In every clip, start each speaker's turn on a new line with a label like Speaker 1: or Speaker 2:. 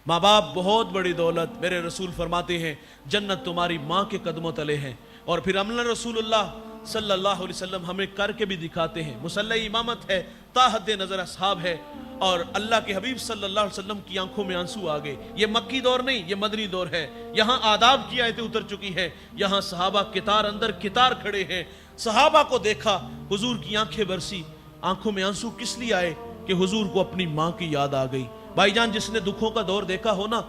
Speaker 1: माँ बाप बहुत बड़ी दौलत। मेरे रसूल फरमाते हैं जन्नत तुम्हारी माँ के कदमों तले है। और फिर अमला रसूलुल्लाह सल्लल्लाहु अलैहि वसल्लम हमें करके भी दिखाते हैं। मुसल्ला इमामत है, ताहद नजर असहाब है, और अल्लाह के हबीब सल्लल्लाहु अलैहि वसल्लम की आंखों में आंसू आ गए। ये मक्की दौर नहीं, ये मदनी दौर है। यहाँ आदाब की आयतें उतर चुकी हैं। यहाँ सहाबा कितार अंदर कितार खड़े हैं। सहाबा को देखा, हुजूर की आंखें बरसी। आंखों में आंसू किस लिए आए? कि हुजूर को अपनी माँ की याद आ गई। भाईजान, जिसने दुखों का दौर देखा हो ना,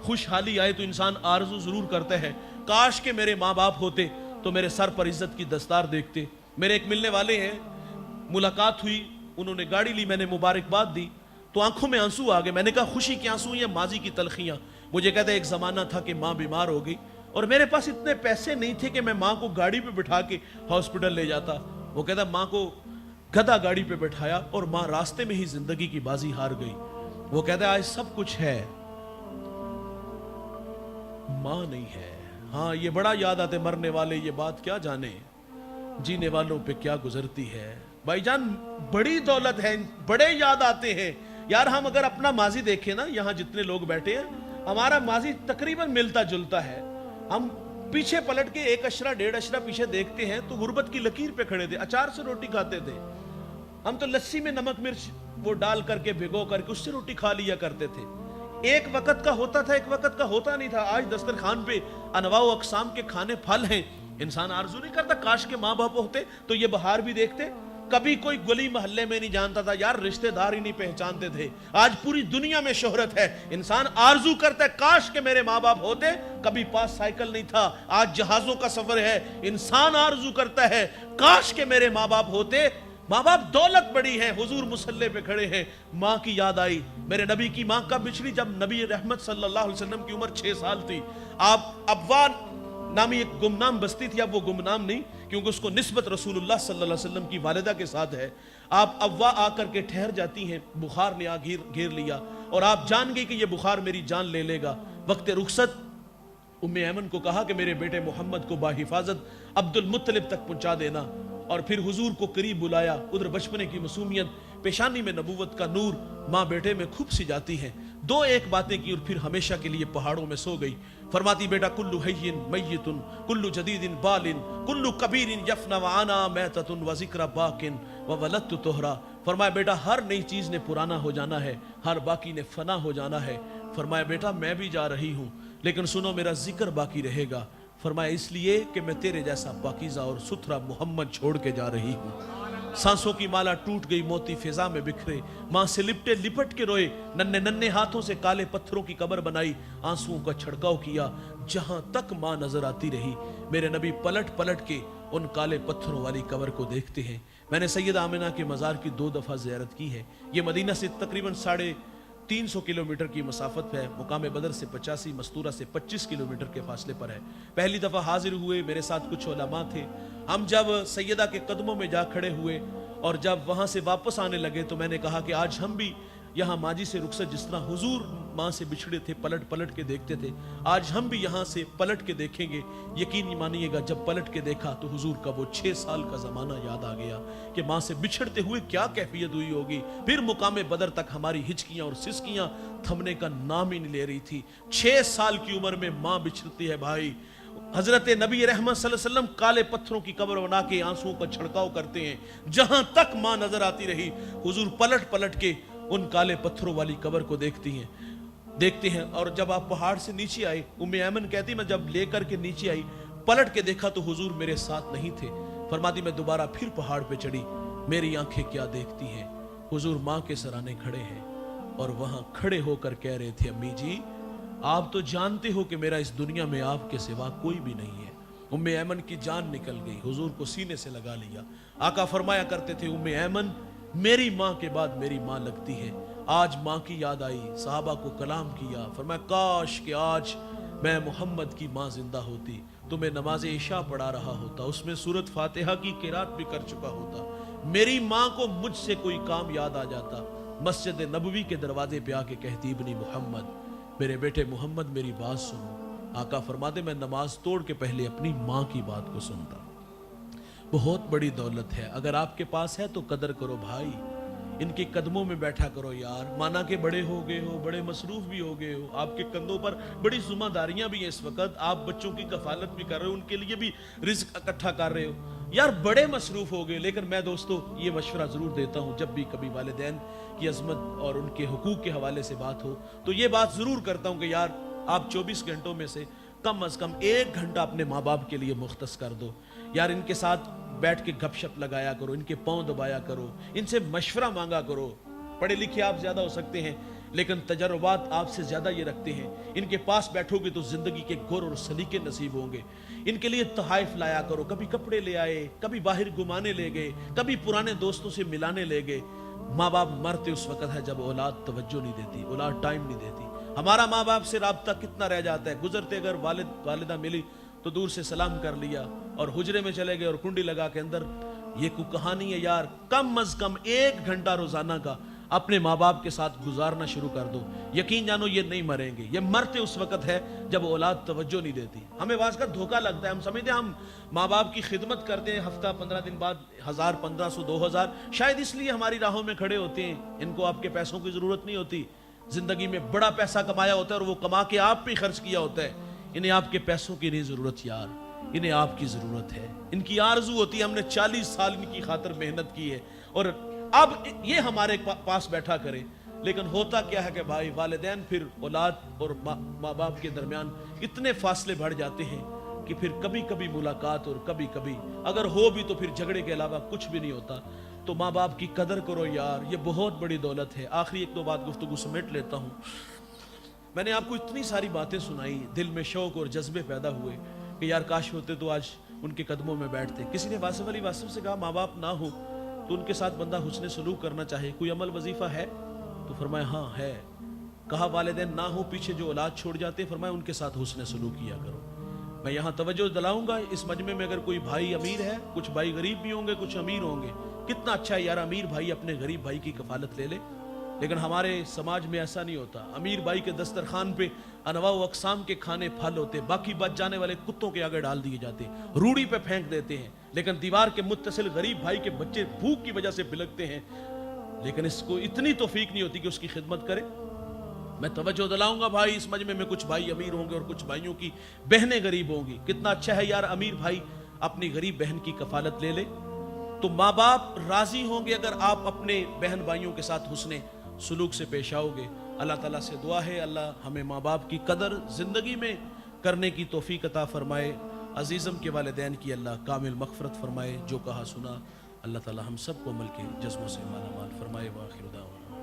Speaker 1: खुशहाली आए तो इंसान आरज़ू जरूर करता है, काश के मेरे माँ बाप होते तो मेरे सर पर इज्जत की दस्तार देखते। मेरे एक मिलने वाले हैं, मुलाकात हुई, उन्होंने गाड़ी ली, मैंने मुबारकबाद दी तो आंखों में आंसू आ गए। मैंने कहा खुशी के आंसू या माजी की तलखियां? मुझे कहते एक ज़माना था कि माँ बीमार हो गई और मेरे पास इतने पैसे नहीं थे कि मैं माँ को गाड़ी पे बिठा के हॉस्पिटल ले जाता। वो कहता माँ को गधा गाड़ी पे बैठाया और माँ रास्ते में ही जिंदगी की बाजी हार गई। वो कहता आज सब कुछ है, माँ नहीं है। हाँ, ये बड़ा याद आते मरने वाले ये बात क्या जाने, जीने वालों पे क्या गुजरती है। भाईजान, बड़ी दौलत है, बड़े याद आते हैं यार। हम अगर अपना माजी देखें ना, यहाँ जितने लोग बैठे हैं, हमारा माजी तकरीबन मिलता जुलता है। हम पीछे पलट के एक अशरा डेढ़ अशरा पीछे देखते हैं तो गुर्बत की लकीर पे खड़े थे, अचार से रोटी खाते थे। हम तो लस्सी में नमक मिर्च वो डाल करके भिगो करके उससे रोटी खा लिया करते थे। एक वक्त का होता था, एक वक्त का होता नहीं था। आज दस्तरखान पे अनवाउ अकसाम के खाने फल हैं। इंसान आरजू नहीं करता काश के माँ बाप होते तो ये बहार भी देखते। कभी कोई गली मोहल्ले में नहीं जानता था यार, रिश्तेदार ही नहीं पहचानते थे। आज पूरी दुनिया में शोहरत है। इंसान आरजू करता है काश के मेरे माँ बाप होते। कभी पास साइकिल नहीं था, आज जहाजों का सफर है। इंसान आरजू करता है काश के मेरे माँ बाप होते। माँ बाप दौलत बड़ी है। हुजूर मुसल्ले पे खड़े हैं, माँ की याद आई। मेरे नबी की माँ कब बिछड़ी? जब नबी रहमत सल्लल्लाहु अलैहि वसल्लम की उम्र 6 साल थी। आप अब्वा नामी एक गुमनाम बस्ती थी, अब वो गुमनाम नहीं क्योंकि उसको निस्बत रसूलुल्लाह सल्लल्लाहु अलैहि वसल्लम की वालिदा के साथ है। आप अव्वा आकर के ठहर जाती हैं, बुखार ने घेर लिया और आप जान गई कि ये बुखार मेरी जान ले लेगा। वक्त रुखसत उम्मे ऐमन को कहा कि मेरे बेटे मोहम्मद को बाहिफाजत अब्दुल मुत्तलिब तक पहुंचा देना। और फिर हुजूर को करीब बुलाया। उधर बचपने की मासूमियत, पेशानी में नबूवत का नूर, माँ बेटे में खूब सी जाती हैं। दो एक बातें की और फिर हमेशा के लिए पहाड़ों में सो गई। फरमाती बेटा कुल्लु हय्यिन मय्यितुन कुल्लु जदीदिन बालिन कुल्लु कबीरिन यफना व आना मैततुन व ज़िक्र बाकिन व वलदतु तोहरा। फरमाया बेटा हर नई चीज ने पुराना हो जाना है, हर बाकी ने फना हो जाना है। फरमाया बेटा मैं भी जा रही हूँ लेकिन सुनो मेरा जिक्र बाकी रहेगा। फरमाया इसलिए कि मैं तेरे जैसा पाकीज़ा और सुथरा मोहम्मद छोड़ के जा रही हूँ। सांसों की माला टूट गई, मोती फिजा में बिखरे। माँ से लिपटे लिपट के रोए, नन्हे नन्हे हाथों से काले पत्थरों की कब्र बनाई, आंसुओं का छिड़काव किया। जहां तक माँ नजर आती रही, मेरे नबी पलट पलट के उन काले पत्थरों वाली कब्र को देखते हैं। मैंने सैयद आमिना के मज़ार की 2 दफा ज़ियारत की है। ये मदीना से तकरीबन 350 किलोमीटर की मसाफत है। मुकाम बदर से 85, मस्तूरा से 25 किलोमीटर के फासले पर है। पहली दफ़ा हाजिर हुए, मेरे साथ कुछ उलमा थे। हम जब सैयदा के कदमों में जा खड़े हुए और जब वहाँ से वापस आने लगे तो मैंने कहा कि आज हम भी यहाँ माजी से रुखसत, जिस तरह हुजूर माँ से बिछड़े थे पलट पलट के देखते थे, आज हम भी यहाँ से पलट के देखेंगे। यकीन नहीं मानिएगा, जब पलट के देखा तो हुजूर का वो 6 साल का ज़माना याद आ गया कि माँ से बिछड़ते हुए क्या कैफियत हुई होगी। फिर मुकाम बदर तक हमारी हिचकियाँ और सिसकियाँ थमने का नाम ही नहीं ले रही थी। 6 साल की उम्र में माँ बिछड़ती है भाई। हजरत नबी रहमत सल्लल्लाहु अलैहि वसल्लम काले पत्थरों की कब्र बना के आंसुओं का छिड़काव करते हैं। जहां तक मां नजर आती रही, हुजूर पलट पलट के उन काले पत्थरों वाली कब्र को देखते हैं। और जब आप पहाड़ से नीचे आए, उम्मे ऐमन कहती मैं जब लेकर के नीचे आई, पलट के देखा तो हुजूर मेरे साथ नहीं थे। फरमाती मैं दोबारा फिर पहाड़ पे चढ़ी, मेरी आंखें क्या देखती हैं, हुजूर माँ के सराने खड़े हैं और वहां खड़े होकर कह रहे थे अम्मी जी आप तो जानते हो कि मेरा इस दुनिया में आपके सिवा कोई भी नहीं है। उम्मे ऐमन की जान निकल गई, हुजूर को सीने से लगा लिया। आका फरमाया करते थे उम्मे ऐमन मेरी माँ के बाद मेरी माँ लगती है। आज माँ की याद आई, सहाबा को कलाम किया, फरमाया काश कि आज मैं मोहम्मद की माँ जिंदा होती, तुम्हें नमाज इशा पढ़ा रहा होता, उसमें सूरत फातिहा की किरात भी कर चुका होता। मेरी माँ को मुझसे कोई काम याद आ जाता, मस्जिद नबवी के दरवाजे पे आके कहती इब्नी मोहम्मद, मेरे बेटे मोहम्मद मेरी बात सुनो। आका फरमाते मैं नमाज तोड़ के पहले अपनी माँ की बात को सुनता। बहुत बड़ी दौलत है, अगर आपके पास है तो कदर करो भाई। ان کے قدموں میں بیٹھا کرو یار. مانا کہ بڑے ہو گئے ہو, بڑے مصروف بھی ہو گئے ہو, آپ کے کندھوں پر بڑی ذمہ داریاں بھی ہیں اس وقت, آپ بچوں کی کفالت بھی کر رہے ہو, ان کے لیے بھی رزق اکٹھا کر رہے ہو یار, بڑے مصروف ہو گئے. لیکن میں دوستو یہ مشورہ ضرور دیتا ہوں, جب بھی کبھی والدین کی عظمت اور ان کے حقوق کے حوالے سے بات ہو تو یہ بات ضرور کرتا ہوں کہ یار آپ 24 گھنٹوں میں سے کم از کم 1 گھنٹہ اپنے ماں باپ کے لیے مختص کر دو یار. ان کے ساتھ بیٹھ کے گپ شپ لگایا کرو, ان کے پاؤں دبایا کرو, ان سے مشورہ مانگا کرو. پڑھے لکھے آپ زیادہ ہو سکتے ہیں لیکن تجربات آپ سے زیادہ یہ رکھتے ہیں. ان کے پاس بیٹھو گے تو زندگی کے گر اور سلیقے نصیب ہوں گے. ان کے لیے تحائف لایا کرو, کبھی کپڑے لے آئے, کبھی باہر گھمانے لے گئے, کبھی پرانے دوستوں سے ملانے لے گئے. ماں باپ مرتے اس وقت ہے جب اولاد توجہ نہیں دیتی, اولاد ٹائم نہیں دیتی. ہمارا ماں باپ سے رابطہ کتنا رہ جاتا ہے, گزرتے اگر والدہ ملی تو دور سے سلام کر لیا اور حجرے میں چلے گئے اور کنڈی لگا کے اندر. یہ کوئی کہانی ہے یار. کم از کم 1 گھنٹہ روزانہ کا اپنے ماں باپ کے ساتھ گزارنا شروع کر دو. یقین جانو یہ نہیں مریں گے, یہ مرتے اس وقت ہے جب اولاد توجہ نہیں دیتی. ہمیں بعض کا دھوکہ لگتا ہے, ہم سمجھتے ہیں ہم ماں باپ کی خدمت کرتے ہیں, ہفتہ 15 دن بعد 1000 1500 2000 شاید اس لیے ہماری راہوں میں کھڑے ہوتے ہیں. ان کو آپ کے پیسوں کی ضرورت نہیں ہوتی, زندگی میں بڑا پیسہ کمایا ہوتا ہے اور وہ کما کے آپ پہ خرچ کیا ہوتا ہے. انہیں آپ کے پیسوں کی نہیں ضرورت یار, انہیں آپ کی ضرورت ہے. ان کی آرزو ہوتی ہے ہم نے 40 سال ان کی خاطر محنت کی ہے اور اب یہ ہمارے پاس بیٹھا کرے. لیکن ہوتا کیا ہے کہ بھائی والدین پھر اولاد اور ماں باپ کے درمیان اتنے فاصلے بڑھ جاتے ہیں کہ پھر کبھی کبھی ملاقات اور کبھی کبھی اگر ہو بھی تو پھر جھگڑے کے علاوہ کچھ بھی نہیں ہوتا. تو ماں باپ کی قدر کرو یار, یہ بہت بڑی دولت ہے. آخری 1-2 بات گفتگو سمیٹ لیتا ہوں. میں نے آپ کو اتنی ساری باتیں سنائی, دل میں شوق اور جذبے پیدا ہوئے کہ یار کاش ہوتے تو آج ان کے قدموں میں بیٹھتے. کسی نے واصف علی واصف سے کہا ماں باپ نہ ہو تو ان کے ساتھ بندہ حسن سلوک کرنا چاہے, کوئی عمل وظیفہ ہے؟ تو فرمایا ہاں ہے. کہا والدین نہ ہو پیچھے جو اولاد چھوڑ جاتے, فرمایا ان کے ساتھ حسن سلوک کیا کرو. میں یہاں توجہ دلاؤں گا, اس مجمع میں اگر کوئی بھائی امیر ہے, کچھ بھائی غریب بھی ہوں گے, کچھ امیر ہوں گے. کتنا اچھا ہے یار امیر بھائی اپنے غریب بھائی کی کفالت لے لے. لیکن ہمارے سماج میں ایسا نہیں ہوتا. امیر بھائی کے دسترخوان پہ انواع و اقسام کے کھانے پھل ہوتے, باقی بچ جانے والے کتوں کے آگے ڈال دیے جاتے, روڑی پہ پھینک دیتے ہیں. لیکن دیوار کے متصل غریب بھائی کے بچے بھوک کی وجہ سے بلکتے ہیں, لیکن اس کو اتنی توفیق نہیں ہوتی کہ اس کی خدمت کرے. میں توجہ دلاؤں گا بھائی, اس مجمع میں کچھ بھائی امیر ہوں گے اور کچھ بھائیوں کی بہنیں غریب ہوں گی. کتنا اچھا ہے یار امیر بھائی اپنی غریب بہن کی کفالت لے لے. تو ماں باپ راضی ہوں گے اگر آپ اپنے بہن بھائیوں کے ساتھ حسن سلوک سے پیش آؤ گے. اللہ تعالیٰ سے دعا ہے اللہ ہمیں ماں باپ کی قدر زندگی میں کرنے کی توفیق عطا فرمائے. عزیزم کے والدین کی اللہ کامل مغفرت فرمائے. جو کہا سنا اللہ تعالیٰ ہم سب کو عمل کے جذبوں سے مالا مال فرمائے. وآخر دعوانا